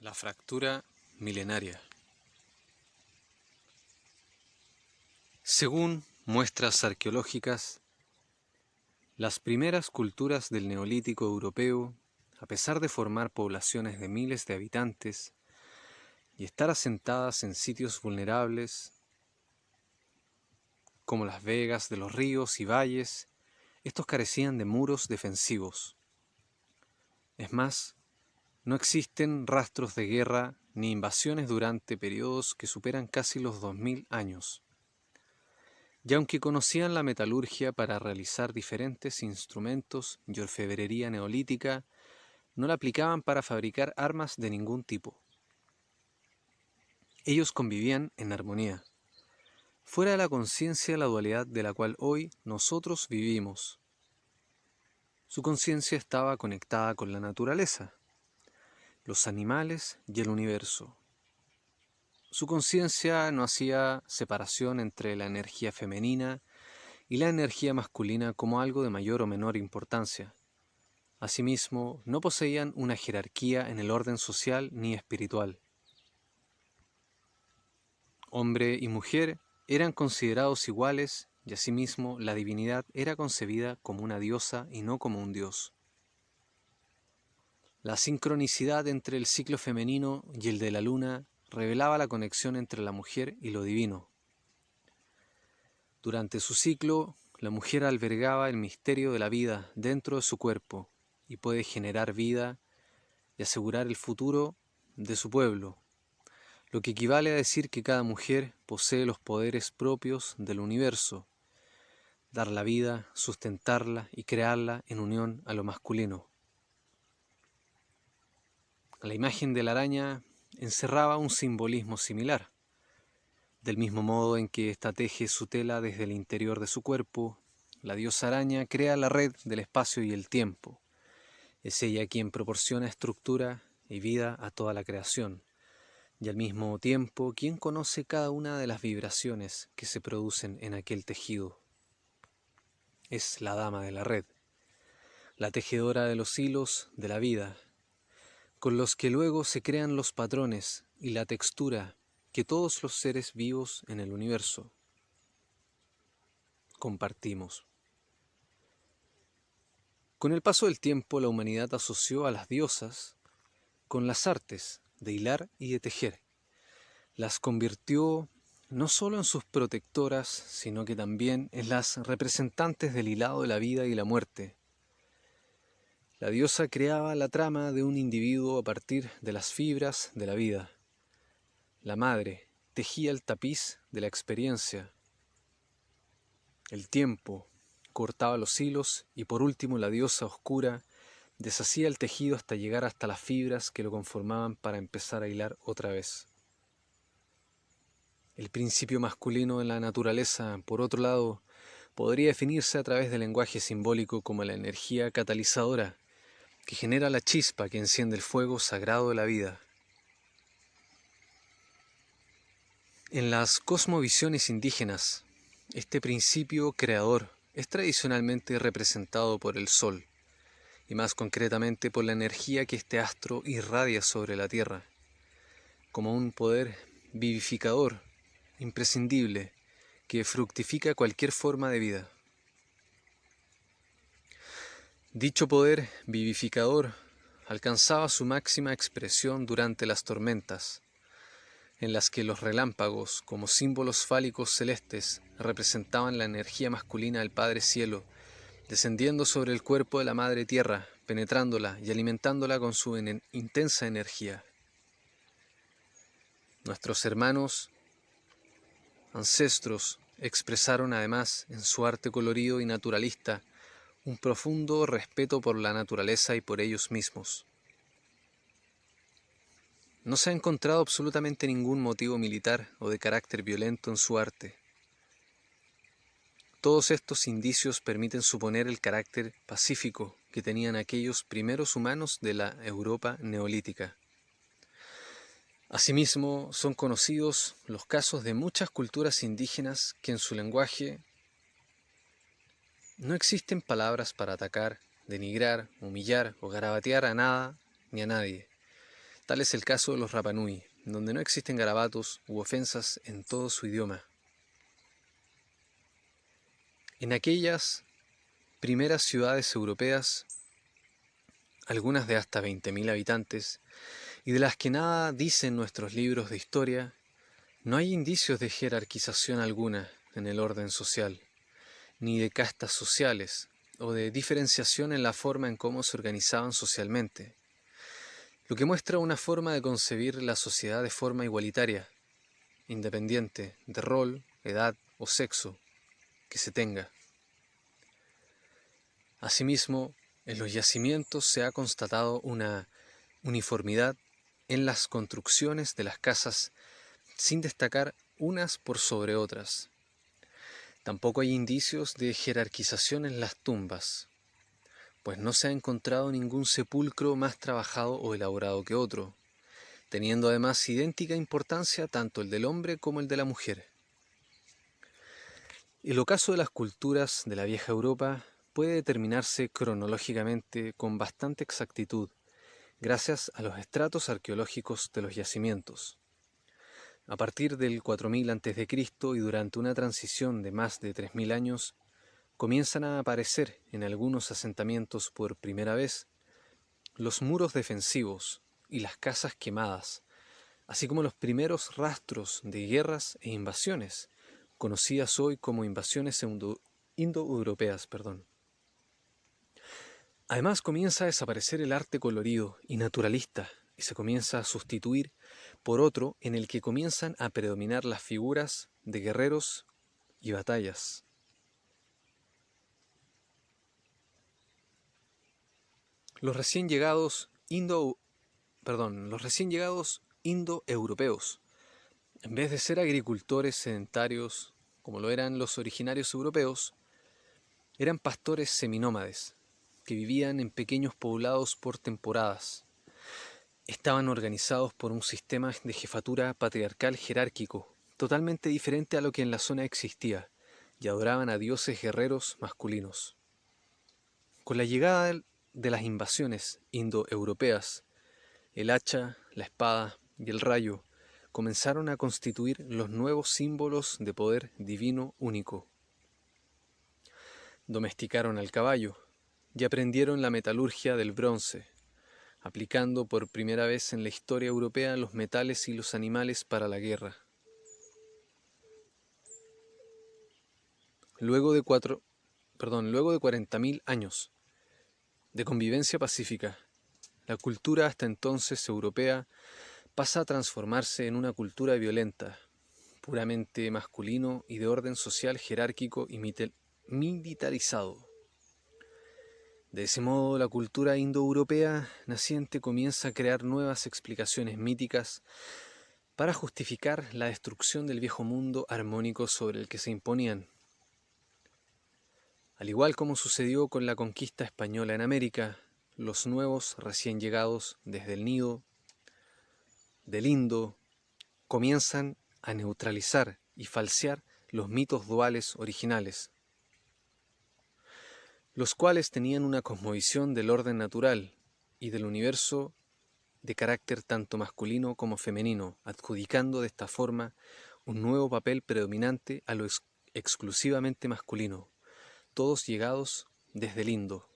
La fractura milenaria. Según muestras arqueológicas, las primeras culturas del Neolítico europeo, a pesar de formar poblaciones de miles de habitantes y estar asentadas en sitios vulnerables como las vegas de los ríos y valles, estos carecían de muros defensivos. Es más, no existen rastros de guerra ni invasiones durante periodos que superan casi los 2000 años. Y aunque conocían la metalurgia para realizar diferentes instrumentos y orfebrería neolítica, no la aplicaban para fabricar armas de ningún tipo. Ellos convivían en armonía, fuera de la conciencia de la dualidad de la cual hoy nosotros vivimos. Su conciencia estaba conectada con la naturaleza, los animales y el universo. Su conciencia no hacía separación entre la energía femenina y la energía masculina como algo de mayor o menor importancia. Asimismo, no poseían una jerarquía en el orden social ni espiritual. Hombre y mujer eran considerados iguales y asimismo la divinidad era concebida como una diosa y no como un dios. La sincronicidad entre el ciclo femenino y el de la luna revelaba la conexión entre la mujer y lo divino. Durante su ciclo, la mujer albergaba el misterio de la vida dentro de su cuerpo y puede generar vida y asegurar el futuro de su pueblo, lo que equivale a decir que cada mujer posee los poderes propios del universo, dar la vida, sustentarla y crearla en unión a lo masculino. La imagen de la araña encerraba un simbolismo similar. Del mismo modo en que ésta teje su tela desde el interior de su cuerpo, la diosa araña crea la red del espacio y el tiempo. Es ella quien proporciona estructura y vida a toda la creación, y al mismo tiempo quien conoce cada una de las vibraciones que se producen en aquel tejido. Es la dama de la red, la tejedora de los hilos de la vida, con los que luego se crean los patrones y la textura que todos los seres vivos en el universo compartimos. Con el paso del tiempo, la humanidad asoció a las diosas con las artes de hilar y de tejer. Las convirtió no solo en sus protectoras, sino que también en las representantes del hilado de la vida y la muerte. La diosa creaba la trama de un individuo a partir de las fibras de la vida. La madre tejía el tapiz de la experiencia. El tiempo cortaba los hilos y por último la diosa oscura deshacía el tejido hasta llegar hasta las fibras que lo conformaban para empezar a hilar otra vez. El principio masculino en la naturaleza, por otro lado, podría definirse a través del lenguaje simbólico como la energía catalizadora que genera la chispa que enciende el fuego sagrado de la vida. En las cosmovisiones indígenas, este principio creador es tradicionalmente representado por el sol, y más concretamente por la energía que este astro irradia sobre la tierra, como un poder vivificador imprescindible que fructifica cualquier forma de vida. Dicho poder vivificador alcanzaba su máxima expresión durante las tormentas, en las que los relámpagos, como símbolos fálicos celestes, representaban la energía masculina del Padre Cielo, descendiendo sobre el cuerpo de la Madre Tierra, penetrándola y alimentándola con su intensa energía. Nuestros hermanos ancestros expresaron además en su arte colorido y naturalista un profundo respeto por la naturaleza y por ellos mismos. No se ha encontrado absolutamente ningún motivo militar o de carácter violento en su arte. Todos estos indicios permiten suponer el carácter pacífico que tenían aquellos primeros humanos de la Europa neolítica. Asimismo, son conocidos los casos de muchas culturas indígenas que en su lenguaje no existen palabras para atacar, denigrar, humillar o garabatear a nada ni a nadie, Tal es el caso de los Rapa Nui, donde no existen garabatos u ofensas en todo su idioma. En aquellas primeras ciudades europeas, algunas de hasta 20.000 habitantes, y de las que nada dicen nuestros libros de historia, no hay indicios de jerarquización alguna en el orden social, ni de castas sociales, o de diferenciación en la forma en cómo se organizaban socialmente, lo que muestra una forma de concebir la sociedad de forma igualitaria, independiente de rol, edad o sexo que se tenga. Asimismo, en los yacimientos se ha constatado una uniformidad en las construcciones de las casas sin destacar unas por sobre otras. Tampoco hay indicios de jerarquización en las tumbas, pues no se ha encontrado ningún sepulcro más trabajado o elaborado que otro, teniendo además idéntica importancia tanto el del hombre como el de la mujer. El ocaso de las culturas de la vieja Europa puede determinarse cronológicamente con bastante exactitud, gracias a los estratos arqueológicos de los yacimientos. A partir del 4000 a.C. y durante una transición de más de 3000 años, comienzan a aparecer en algunos asentamientos por primera vez los muros defensivos y las casas quemadas, así como los primeros rastros de guerras e invasiones, conocidas hoy como invasiones indoeuropeas. Además comienza a desaparecer el arte colorido y naturalista y se comienza a sustituir por otro en el que comienzan a predominar las figuras de guerreros y batallas. Los recién llegados indoeuropeos, en vez de ser agricultores sedentarios, como lo eran los originarios europeos, eran pastores seminómades, que vivían en pequeños poblados por temporadas. Estaban organizados por un sistema de jefatura patriarcal jerárquico, totalmente diferente a lo que en la zona existía, y adoraban a dioses guerreros masculinos. Con la llegada de las invasiones indoeuropeas, el hacha, la espada y el rayo comenzaron a constituir los nuevos símbolos de poder divino único. Domesticaron al caballo y aprendieron la metalurgia del bronce, aplicando por primera vez en la historia europea los metales y los animales para la guerra. Luego de 40.000 años de convivencia pacífica, la cultura hasta entonces europea pasa a transformarse en una cultura violenta, puramente masculino y de orden social jerárquico y militarizado. De ese modo, la cultura indoeuropea naciente comienza a crear nuevas explicaciones míticas para justificar la destrucción del viejo mundo armónico sobre el que se imponían. Al igual como sucedió con la conquista española en América, los nuevos recién llegados desde el nido del Indo comienzan a neutralizar y falsear los mitos duales originales, los cuales tenían una cosmovisión del orden natural y del universo de carácter tanto masculino como femenino, adjudicando de esta forma un nuevo papel predominante a lo exclusivamente masculino, todos llegados desde el Indo.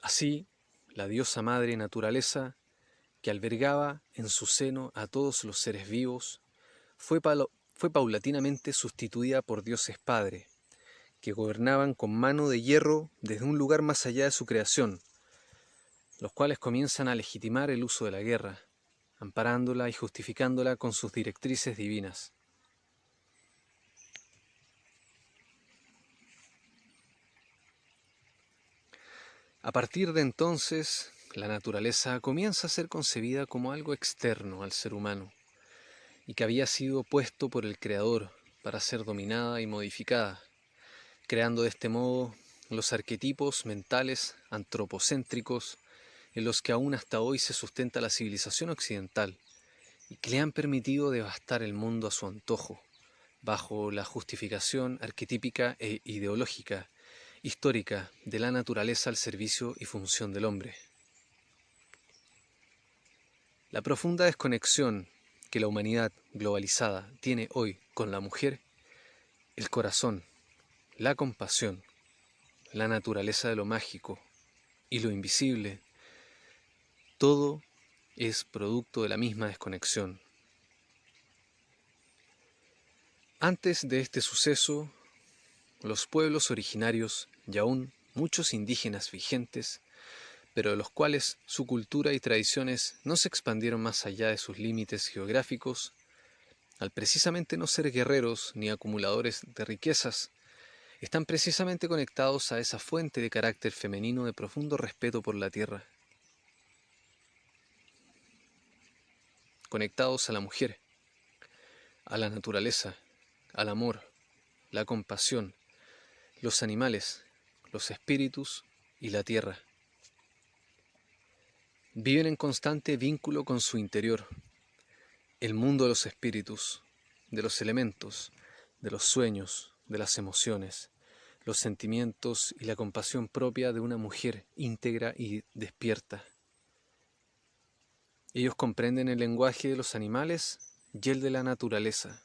Así, la diosa madre naturaleza, que albergaba en su seno a todos los seres vivos, fue paulatinamente sustituida por dioses padre, que gobernaban con mano de hierro desde un lugar más allá de su creación, los cuales comienzan a legitimar el uso de la guerra, amparándola y justificándola con sus directrices divinas. A partir de entonces, la naturaleza comienza a ser concebida como algo externo al ser humano, y que había sido puesto por el Creador para ser dominada y modificada, creando de este modo los arquetipos mentales antropocéntricos en los que aún hasta hoy se sustenta la civilización occidental, y que le han permitido devastar el mundo a su antojo, bajo la justificación arquetípica e ideológica histórica de la naturaleza al servicio y función del hombre. La profunda desconexión que la humanidad globalizada tiene hoy con la mujer, el corazón, la compasión, la naturaleza de lo mágico y lo invisible, todo es producto de la misma desconexión. Antes de este suceso, los pueblos originarios y aún muchos indígenas vigentes, pero de los cuales su cultura y tradiciones no se expandieron más allá de sus límites geográficos, al precisamente no ser guerreros ni acumuladores de riquezas, están precisamente conectados a esa fuente de carácter femenino de profundo respeto por la tierra, conectados a la mujer, a la naturaleza, al amor, la compasión, los animales, los espíritus y la tierra. Viven en constante vínculo con su interior, el mundo de los espíritus, de los elementos, de los sueños, de las emociones, los sentimientos y la compasión propia de una mujer íntegra y despierta. Ellos comprenden el lenguaje de los animales y el de la naturaleza,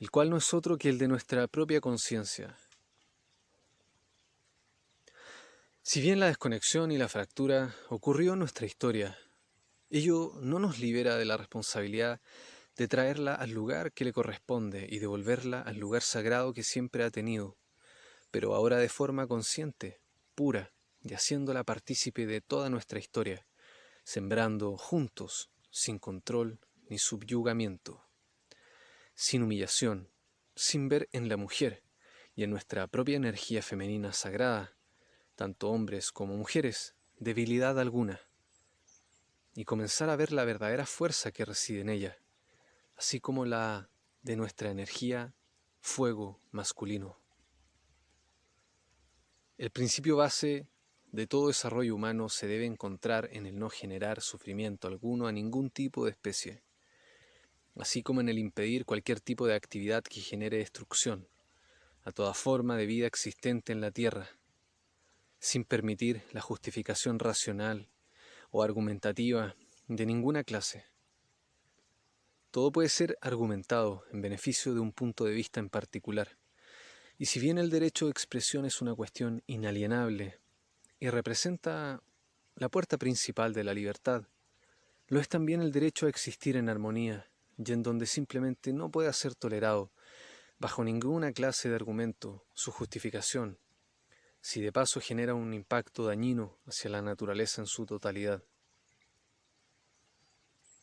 el cual no es otro que el de nuestra propia conciencia. Si bien la desconexión y la fractura ocurrió en nuestra historia, ello no nos libera de la responsabilidad de traerla al lugar que le corresponde y devolverla al lugar sagrado que siempre ha tenido, pero ahora de forma consciente, pura, y haciéndola partícipe de toda nuestra historia, sembrando juntos, sin control ni subyugamiento, sin humillación, sin ver en la mujer y en nuestra propia energía femenina sagrada, tanto hombres como mujeres, debilidad alguna, y comenzar a ver la verdadera fuerza que reside en ella, así como la de nuestra energía fuego masculino. El principio base de todo desarrollo humano se debe encontrar en el no generar sufrimiento alguno a ningún tipo de especie, así como en el impedir cualquier tipo de actividad que genere destrucción a toda forma de vida existente en la Tierra, sin permitir la justificación racional o argumentativa de ninguna clase. Todo puede ser argumentado en beneficio de un punto de vista en particular, y si bien el derecho de expresión es una cuestión inalienable y representa la puerta principal de la libertad, lo es también el derecho a existir en armonía y en donde simplemente no pueda ser tolerado, bajo ninguna clase de argumento, su justificación, si de paso genera un impacto dañino hacia la naturaleza en su totalidad.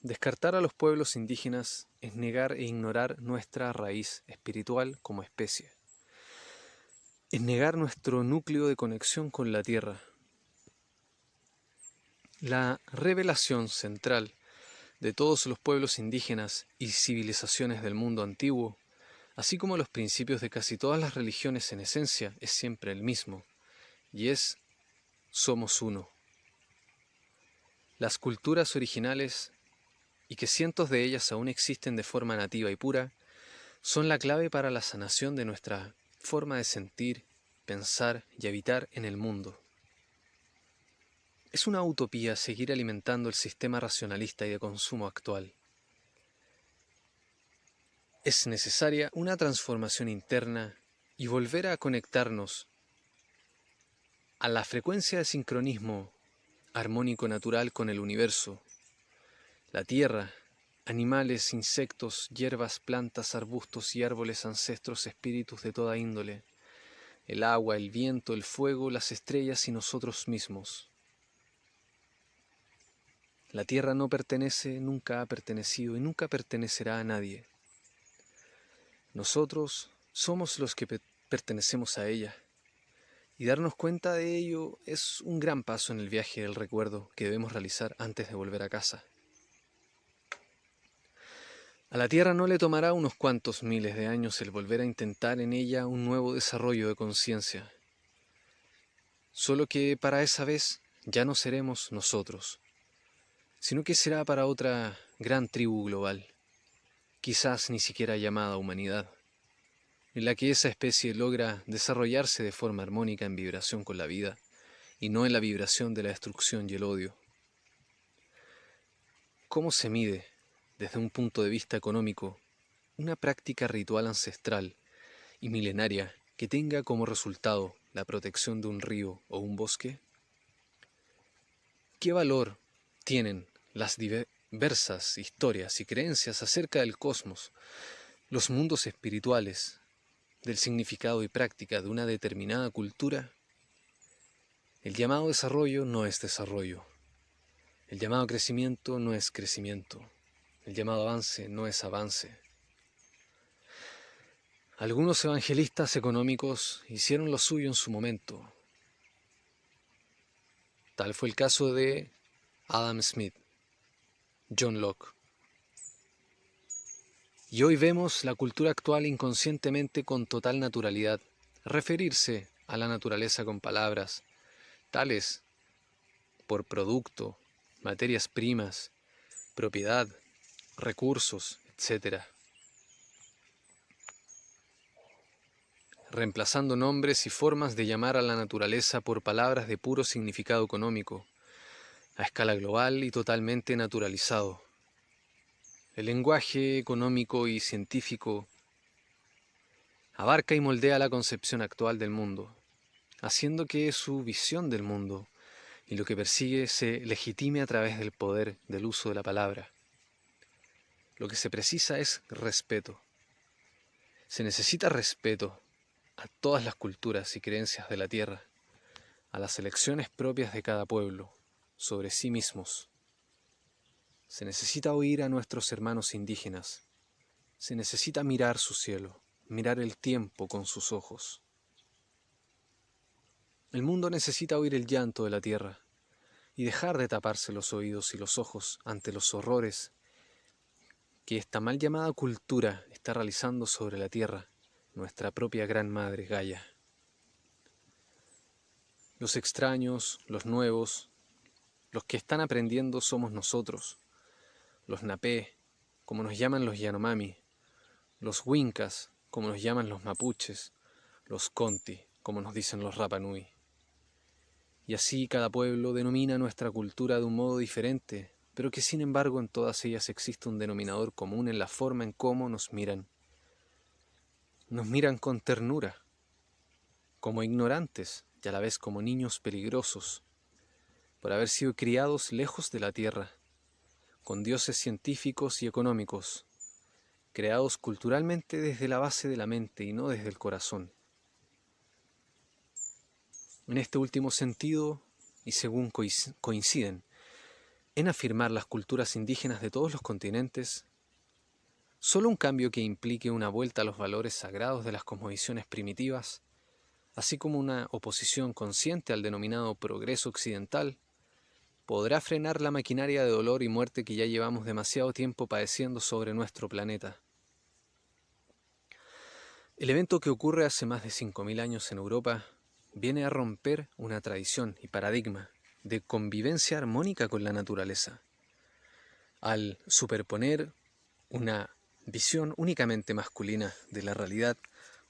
Descartar a los pueblos indígenas es negar e ignorar nuestra raíz espiritual como especie. Es negar nuestro núcleo de conexión con la tierra. La revelación central de todos los pueblos indígenas y civilizaciones del mundo antiguo, así como los principios de casi todas las religiones en esencia, es siempre el mismo, y es: somos uno. Las culturas originales, y que cientos de ellas aún existen de forma nativa y pura, son la clave para la sanación de nuestra forma de sentir, pensar y habitar en el mundo. Es una utopía seguir alimentando el sistema racionalista y de consumo actual. Es necesaria una transformación interna y volver a conectarnos a la frecuencia de sincronismo armónico natural con el universo, la tierra, animales, insectos, hierbas, plantas, arbustos y árboles, ancestros, espíritus de toda índole, el agua, el viento, el fuego, las estrellas y nosotros mismos. La tierra no pertenece, nunca ha pertenecido y nunca pertenecerá a nadie. Nosotros somos los que pertenecemos a ella, y darnos cuenta de ello es un gran paso en el viaje del recuerdo que debemos realizar antes de volver a casa. A la Tierra no le tomará unos cuantos miles de años el volver a intentar en ella un nuevo desarrollo de conciencia, solo que para esa vez ya no seremos nosotros, sino que será para otra gran tribu global, quizás ni siquiera llamada humanidad, en la que esa especie logra desarrollarse de forma armónica en vibración con la vida, y no en la vibración de la destrucción y el odio. cómo se mide, desde un punto de vista económico, una práctica ritual ancestral y milenaria que tenga como resultado la protección de un río o un bosque? ¿Qué valor tienen las diversas historias y creencias acerca del cosmos, los mundos espirituales, del significado y práctica de una determinada cultura? El llamado desarrollo no es desarrollo. El llamado crecimiento no es crecimiento. El llamado avance no es avance. Algunos evangelistas económicos hicieron lo suyo en su momento. Tal fue el caso de Adam Smith, John Locke. Y hoy vemos la cultura actual inconscientemente con total naturalidad referirse a la naturaleza con palabras tales por producto, materias primas, propiedad, recursos, etc., reemplazando nombres y formas de llamar a la naturaleza por palabras de puro significado económico, a escala global y totalmente naturalizado. El lenguaje económico y científico abarca y moldea la concepción actual del mundo, haciendo que su visión del mundo y lo que persigue se legitime a través del poder del uso de la palabra. Lo que se precisa es respeto. Se necesita respeto a todas las culturas y creencias de la tierra, a las elecciones propias de cada pueblo, sobre sí mismos. Se necesita oír a nuestros hermanos indígenas. Se necesita mirar su cielo, mirar el tiempo con sus ojos. El mundo necesita oír el llanto de la tierra y dejar de taparse los oídos y los ojos ante los horrores que esta mal llamada cultura está realizando sobre la tierra, nuestra propia gran madre Gaia. Los extraños, los nuevos, los que están aprendiendo somos nosotros, los Napé, como nos llaman los Yanomami, los Wincas, como nos llaman los Mapuches, los Conti, como nos dicen los Rapa Nui. Y así cada pueblo denomina nuestra cultura de un modo diferente, pero que sin embargo en todas ellas existe un denominador común en la forma en cómo nos miran. Nos miran con ternura, como ignorantes y a la vez como niños peligrosos, por haber sido criados lejos de la tierra, con dioses científicos y económicos, creados culturalmente desde la base de la mente y no desde el corazón. En este último sentido, y según coinciden en afirmar las culturas indígenas de todos los continentes, solo un cambio que implique una vuelta a los valores sagrados de las cosmovisiones primitivas, así como una oposición consciente al denominado progreso occidental, podrá frenar la maquinaria de dolor y muerte que ya llevamos demasiado tiempo padeciendo sobre nuestro planeta. El evento que ocurre hace más de 5.000 años en Europa viene a romper una tradición y paradigma de convivencia armónica con la naturaleza, al superponer una visión únicamente masculina de la realidad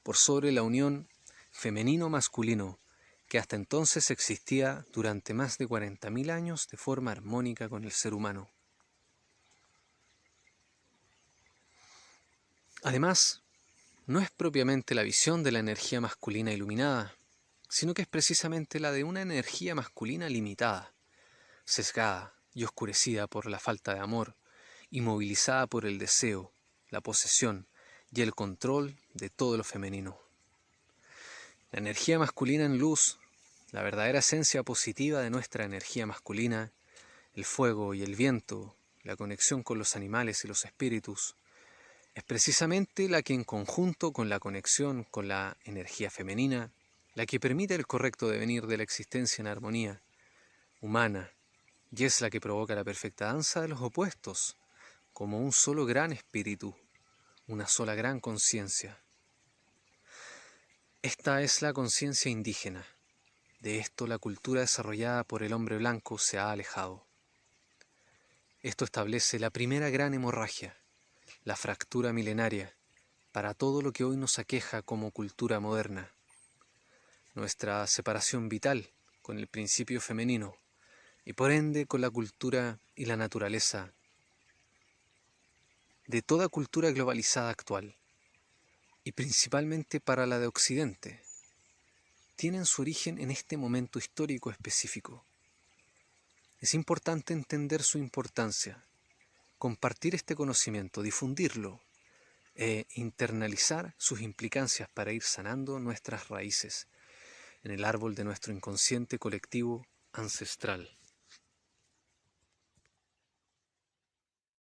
por sobre la unión femenino-masculino que hasta entonces existía durante más de 40.000 años de forma armónica con el ser humano. Además, no es propiamente la visión de la energía masculina iluminada, sino que es precisamente la de una energía masculina limitada, sesgada y oscurecida por la falta de amor, y movilizada por el deseo, la posesión y el control de todo lo femenino. La energía masculina en luz, la verdadera esencia positiva de nuestra energía masculina, el fuego y el viento, la conexión con los animales y los espíritus, es precisamente la que en conjunto con la conexión con la energía femenina, la que permite el correcto devenir de la existencia en armonía humana, y es la que provoca la perfecta danza de los opuestos, como un solo gran espíritu, una sola gran conciencia. Esta es la conciencia indígena. De esto la cultura desarrollada por el hombre blanco se ha alejado. Esto establece la primera gran hemorragia, la fractura milenaria, para todo lo que hoy nos aqueja como cultura moderna. Nuestra separación vital con el principio femenino y por ende con la cultura y la naturaleza de toda cultura globalizada actual, y principalmente para la de Occidente, tienen su origen en este momento histórico específico. Es importante entender su importancia, compartir este conocimiento, difundirlo e internalizar sus implicancias para ir sanando nuestras raíces en el árbol de nuestro inconsciente colectivo ancestral.